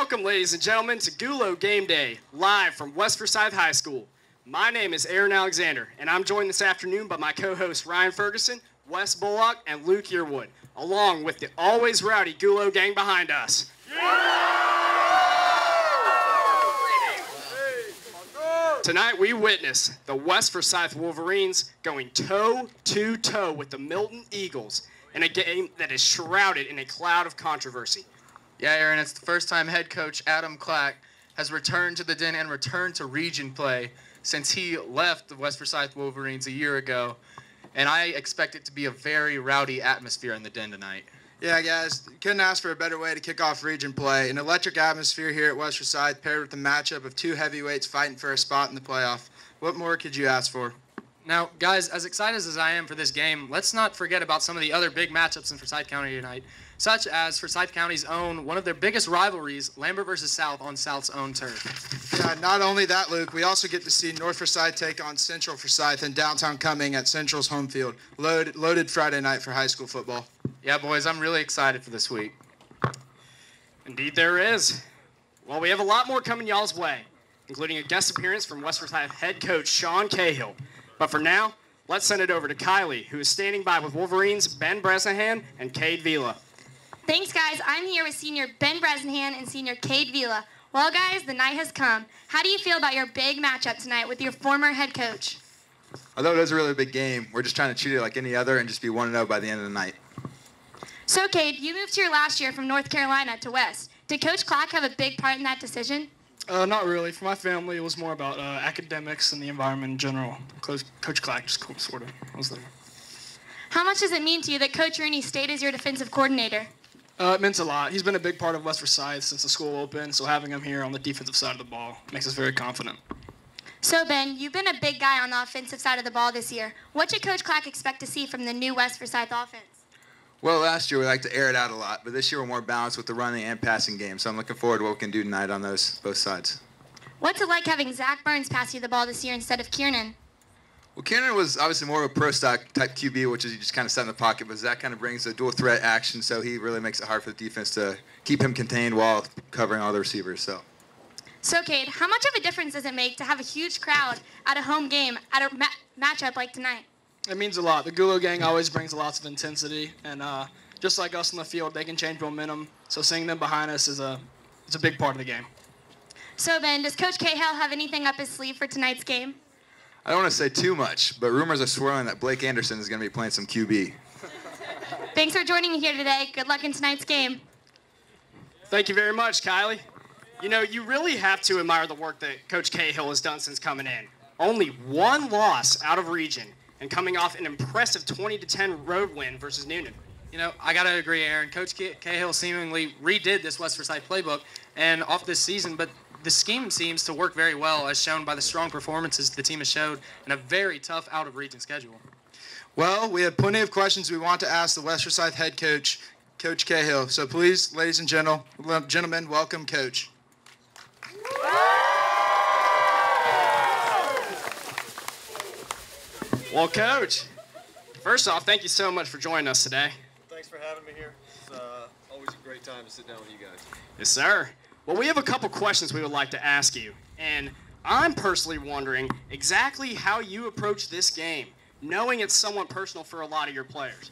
Welcome, ladies and gentlemen, to Gulo Gameday, live from West Forsyth High School. My name is Aaron Alexander, and I'm joined this afternoon by my co-hosts Ryan Ferguson, Wes Bullock, and Luke Yearwood, along with the always rowdy Gulo gang behind us. Tonight we witness the West Forsyth Wolverines going toe-to-toe with the Milton Eagles in a game that is shrouded in a cloud of controversy. Yeah, Aaron, it's the first time head coach Adam Clack has returned to the Den and returned to region play since he left the West Forsyth Wolverines a year ago. And I expect it to be a very rowdy atmosphere in the Den tonight. Yeah, guys, couldn't ask for a better way to kick off region play. An electric atmosphere here at West Forsyth paired with the matchup of two heavyweights fighting for a spot in the playoff. What more could you ask for? Now, guys, as excited as I am for this game, let's not forget about some of the other big matchups in Forsyth County tonight, such as Forsyth County's own, one of their biggest rivalries, Lambert versus South on South's own turf. Yeah, not only that, Luke, we also get to see North Forsyth take on Central Forsyth in downtown Cumming at Central's home field. Loaded Friday night for high school football. Yeah, boys, I'm really excited for this week. Indeed there is. Well, we have a lot more coming y'all's way, including a guest appearance from West Forsyth head coach Sean Cahill. But for now, let's send it over to Kylie, who is standing by with Wolverines Ben Bresnahan and Cade Vila. Thanks, guys. I'm here with senior Ben Bresnahan and senior Cade Vila. Well, guys, the night has come. How do you feel about your big matchup tonight with your former head coach? I thought it was a really big game. We're just trying to treat it like any other and just be 1-0 by the end of the night. So, Cade, you moved here last year from North Carolina to West. Did Coach Clack have a big part in that decision? Not really. For my family, it was more about academics and the environment in general. Coach Clack just sort of was there. How much does it mean to you that Coach Rooney stayed as your defensive coordinator? It meant a lot. He's been a big part of West Forsyth since the school opened, so having him here on the defensive side of the ball makes us very confident. So, Ben, you've been a big guy on the offensive side of the ball this year. What should Coach Clack expect to see from the new West Forsyth offense? Well, last year we liked to air it out a lot, but this year we're more balanced with the running and passing game, so I'm looking forward to what we can do tonight on both sides. What's it like having Zach Burns pass you the ball this year instead of Kiernan? Well, Kiernan was obviously more of a pro stock type QB, which is you just kind of set in the pocket, but Zach kind of brings a dual threat action, so he really makes it hard for the defense to keep him contained while covering all the receivers. So, Cade, how much of a difference does it make to have a huge crowd at a home game at a matchup like tonight? It means a lot. The Gulo gang always brings lots of intensity, and just like us on the field, they can change momentum. So seeing them behind us is a big part of the game. So, Ben, does Coach Cahill have anything up his sleeve for tonight's game? I don't want to say too much, but rumors are swirling that Blake Anderson is going to be playing some QB. Thanks for joining me here today. Good luck in tonight's game. Thank you very much, Kylie. You know, you really have to admire the work that Coach Cahill has done since coming in. Only one loss out of region and coming off an impressive 20-10 road win versus Noonan. You know, I got to agree, Aaron. Coach Cahill seemingly redid this West Forsyth playbook and off this season, but the scheme seems to work very well, as shown by the strong performances the team has showed in a very tough out-of-region schedule. Well, we have plenty of questions we want to ask the West Forsyth head coach, Coach Cahill. So please, ladies and gentlemen, welcome Coach. Well, Coach, first off, thank you so much for joining us today. Thanks for having me here. It's always a great time to sit down with you guys. Yes, sir. Well, we have a couple questions we would like to ask you, and I'm personally wondering exactly how you approach this game, knowing it's somewhat personal for a lot of your players.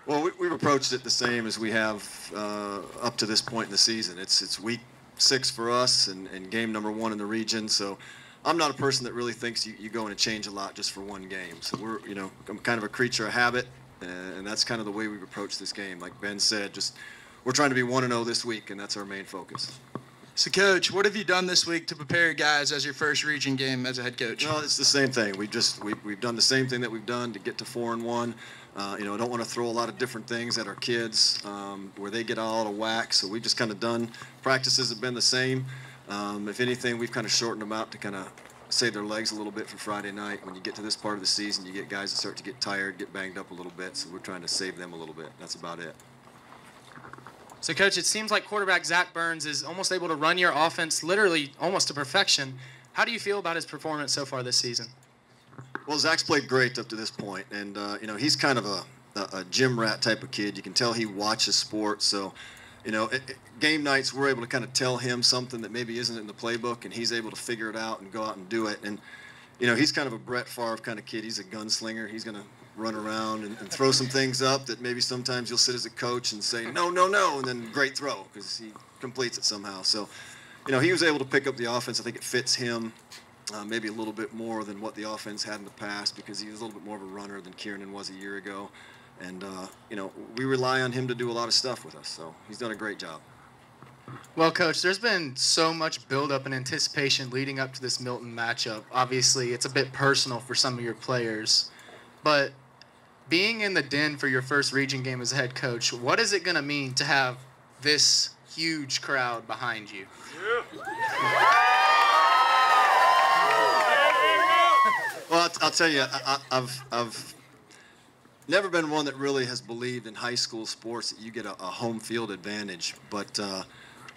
Well, we've approached it the same as we have up to this point in the season. It's week 6 for us and game number 1 in the region, so I'm not a person that really thinks you go in and change a lot just for one game. So I'm kind of a creature of habit, and that's kind of the way we've approached this game. Like Ben said, we're trying to be 1-0 this week, and that's our main focus. So, Coach, what have you done this week to prepare guys as your first region game as a head coach? Well, it's the same thing. We've done the same thing that we've done to get to 4-1. I don't want to throw a lot of different things at our kids where they get all out of whack. So we've just kind of done. Practices have been the same. If anything, we've kind of shortened them out to kind of save their legs a little bit for Friday night. When you get to this part of the season, you get guys that start to get tired, get banged up a little bit. So we're trying to save them a little bit. That's about it. So, Coach, it seems like quarterback Zach Burns is almost able to run your offense literally almost to perfection. How do you feel about his performance so far this season? Well, Zach's played great up to this point, and he's kind of a gym rat type of kid. You can tell he watches sports, so game nights we're able to kind of tell him something that maybe isn't in the playbook, and he's able to figure it out and go out and do it. And he's kind of a Brett Favre kind of kid. He's a gunslinger. He's going to run around and throw some things up that maybe sometimes you'll sit as a coach and say, no, no, no, and then great throw because he completes it somehow. So, he was able to pick up the offense. I think it fits him maybe a little bit more than what the offense had in the past because he was a little bit more of a runner than Kiernan was a year ago. And, we rely on him to do a lot of stuff with us. So he's done a great job. Well, Coach, there's been so much buildup and anticipation leading up to this Milton matchup. Obviously, it's a bit personal for some of your players. But being in the Den for your first region game as a head coach, what is it going to mean to have this huge crowd behind you? Well, I'll tell you, I've never been one that really has believed in high school sports that you get a home field advantage. But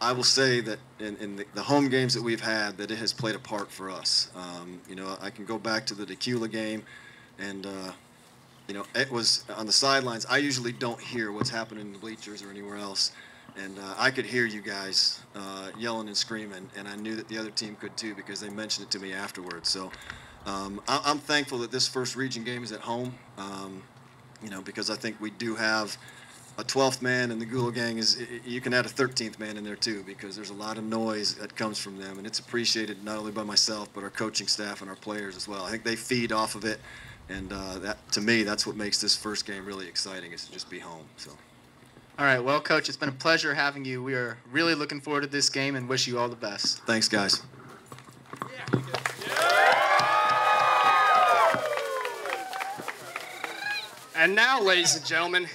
I will say that in the home games that we've had, that it has played a part for us. I can go back to the Gulo game, and it was on the sidelines. I usually don't hear what's happening in the bleachers or anywhere else. And I could hear you guys yelling and screaming, and I knew that the other team could too because they mentioned it to me afterwards. So I'm thankful that this first region game is at home, because I think we do have a 12th man, and the Gulo gang you can add a 13th man in there too because there's a lot of noise that comes from them, and it's appreciated not only by myself but our coaching staff and our players as well. I think they feed off of it, and that to me that's what makes this first game really exciting is to just be home. So. All right, well, Coach, it's been a pleasure having you. We are really looking forward to this game and wish you all the best. Thanks, guys. And now, ladies and gentlemen,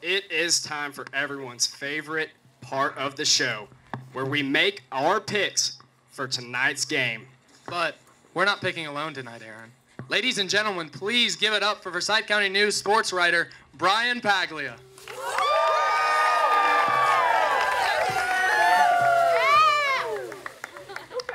it is time for everyone's favorite part of the show, where we make our picks for tonight's game. But we're not picking alone tonight, Aaron. Ladies and gentlemen, please give it up for Forsyth County News sports writer Brian Paglia.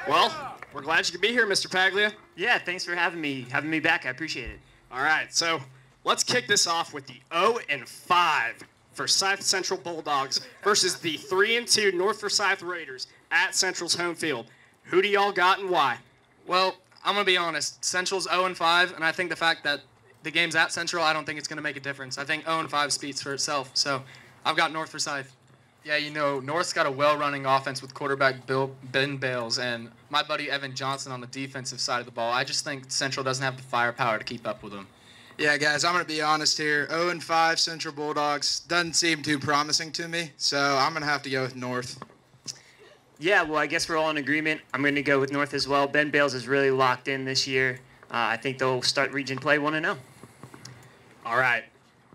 Well, we're glad you could be here, Mr. Paglia. Yeah, thanks for having me back. I appreciate it. All right, so let's kick this off with the 0-5 Forsyth Central Bulldogs versus the 3-2 North Forsyth Raiders at Central's home field. Who do y'all got and why? Well, I'm going to be honest. Central's 0-5, and I think the fact that the game's at Central, I don't think it's going to make a difference. I think 0-5 speaks for itself, so I've got North Forsyth. Yeah, North's got a well-running offense with quarterback Ben Bales and my buddy Evan Johnson on the defensive side of the ball. I just think Central doesn't have the firepower to keep up with them. Yeah, guys, I'm going to be honest here. 0-5 Central Bulldogs doesn't seem too promising to me, so I'm going to have to go with North. Yeah, well, I guess we're all in agreement. I'm going to go with North as well. Ben Bales is really locked in this year. I think they'll start region play 1-0. All right.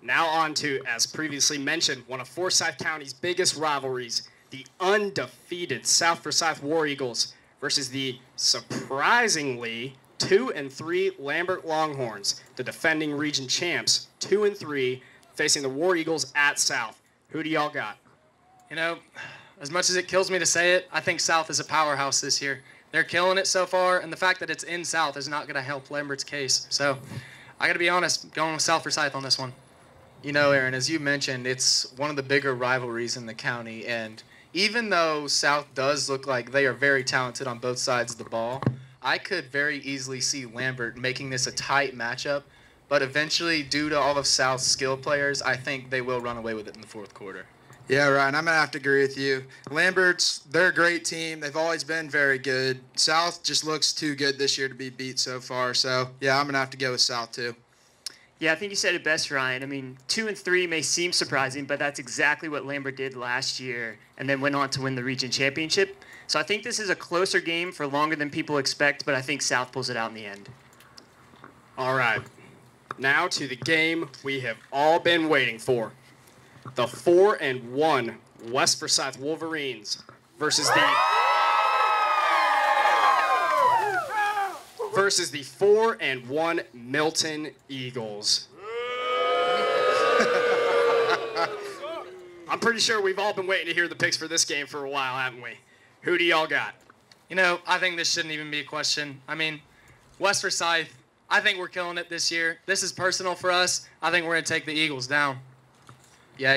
Now on to, as previously mentioned, one of Forsyth County's biggest rivalries, the undefeated South Forsyth War Eagles versus the surprisingly 2-3 Lambert Longhorns, the defending region champs, 2-3, facing the War Eagles at South. Who do y'all got? As much as it kills me to say it, I think South is a powerhouse this year. They're killing it so far, and the fact that it's in South is not going to help Lambert's case. So I got to be honest, going with South Forsyth on this one. Aaron, as you mentioned, it's one of the bigger rivalries in the county, and even though South does look like they are very talented on both sides of the ball, I could very easily see Lambert making this a tight matchup, but eventually, due to all of South's skill players, I think they will run away with it in the fourth quarter. Yeah, Ryan, I'm going to have to agree with you. They're a great team. They've always been very good. South just looks too good this year to be beat so far, so yeah, I'm going to have to go with South too. Yeah, I think you said it best, Ryan. 2-3 may seem surprising, but that's exactly what Lambert did last year and then went on to win the region championship. So I think this is a closer game for longer than people expect, but I think South pulls it out in the end. All right. Now to the game we have all been waiting for. The 4-1 West Forsyth Wolverines versus the 4-1 Milton Eagles. I'm pretty sure we've all been waiting to hear the picks for this game for a while, haven't we? Who do y'all got? I think this shouldn't even be a question. West Forsyth, I think we're killing it this year. This is personal for us. I think we're going to take the Eagles down. Yeah,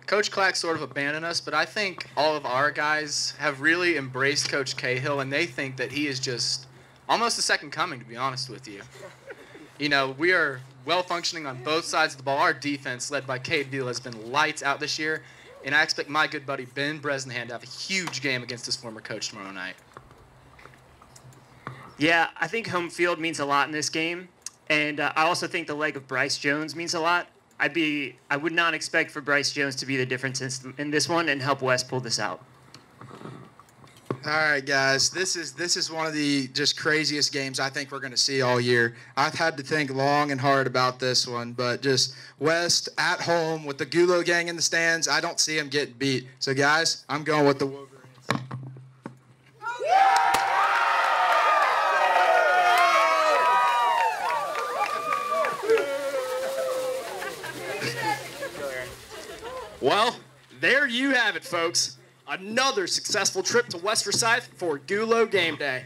Coach Clack sort of abandoned us, but I think all of our guys have really embraced Coach Cahill, and they think that he is just almost the second coming, to be honest with you. You know, we are well functioning on both sides of the ball. Our defense, led by Cade Vila, has been lights out this year, and I expect my good buddy Ben Bresnahan to have a huge game against his former coach tomorrow night. Yeah, I think home field means a lot in this game, and I also think the leg of Bryce Jones means a lot. I would not expect for Bryce Jones to be the difference in this one and help West pull this out. All right, guys, this is one of the just craziest games I think we're going to see all year. I've had to think long and hard about this one, but just West at home with the Gulo gang in the stands, I don't see them getting beat. So, guys, I'm going with the Wolverines. Well, there you have it, folks. Another successful trip to West Forsyth for Gulo Game Day.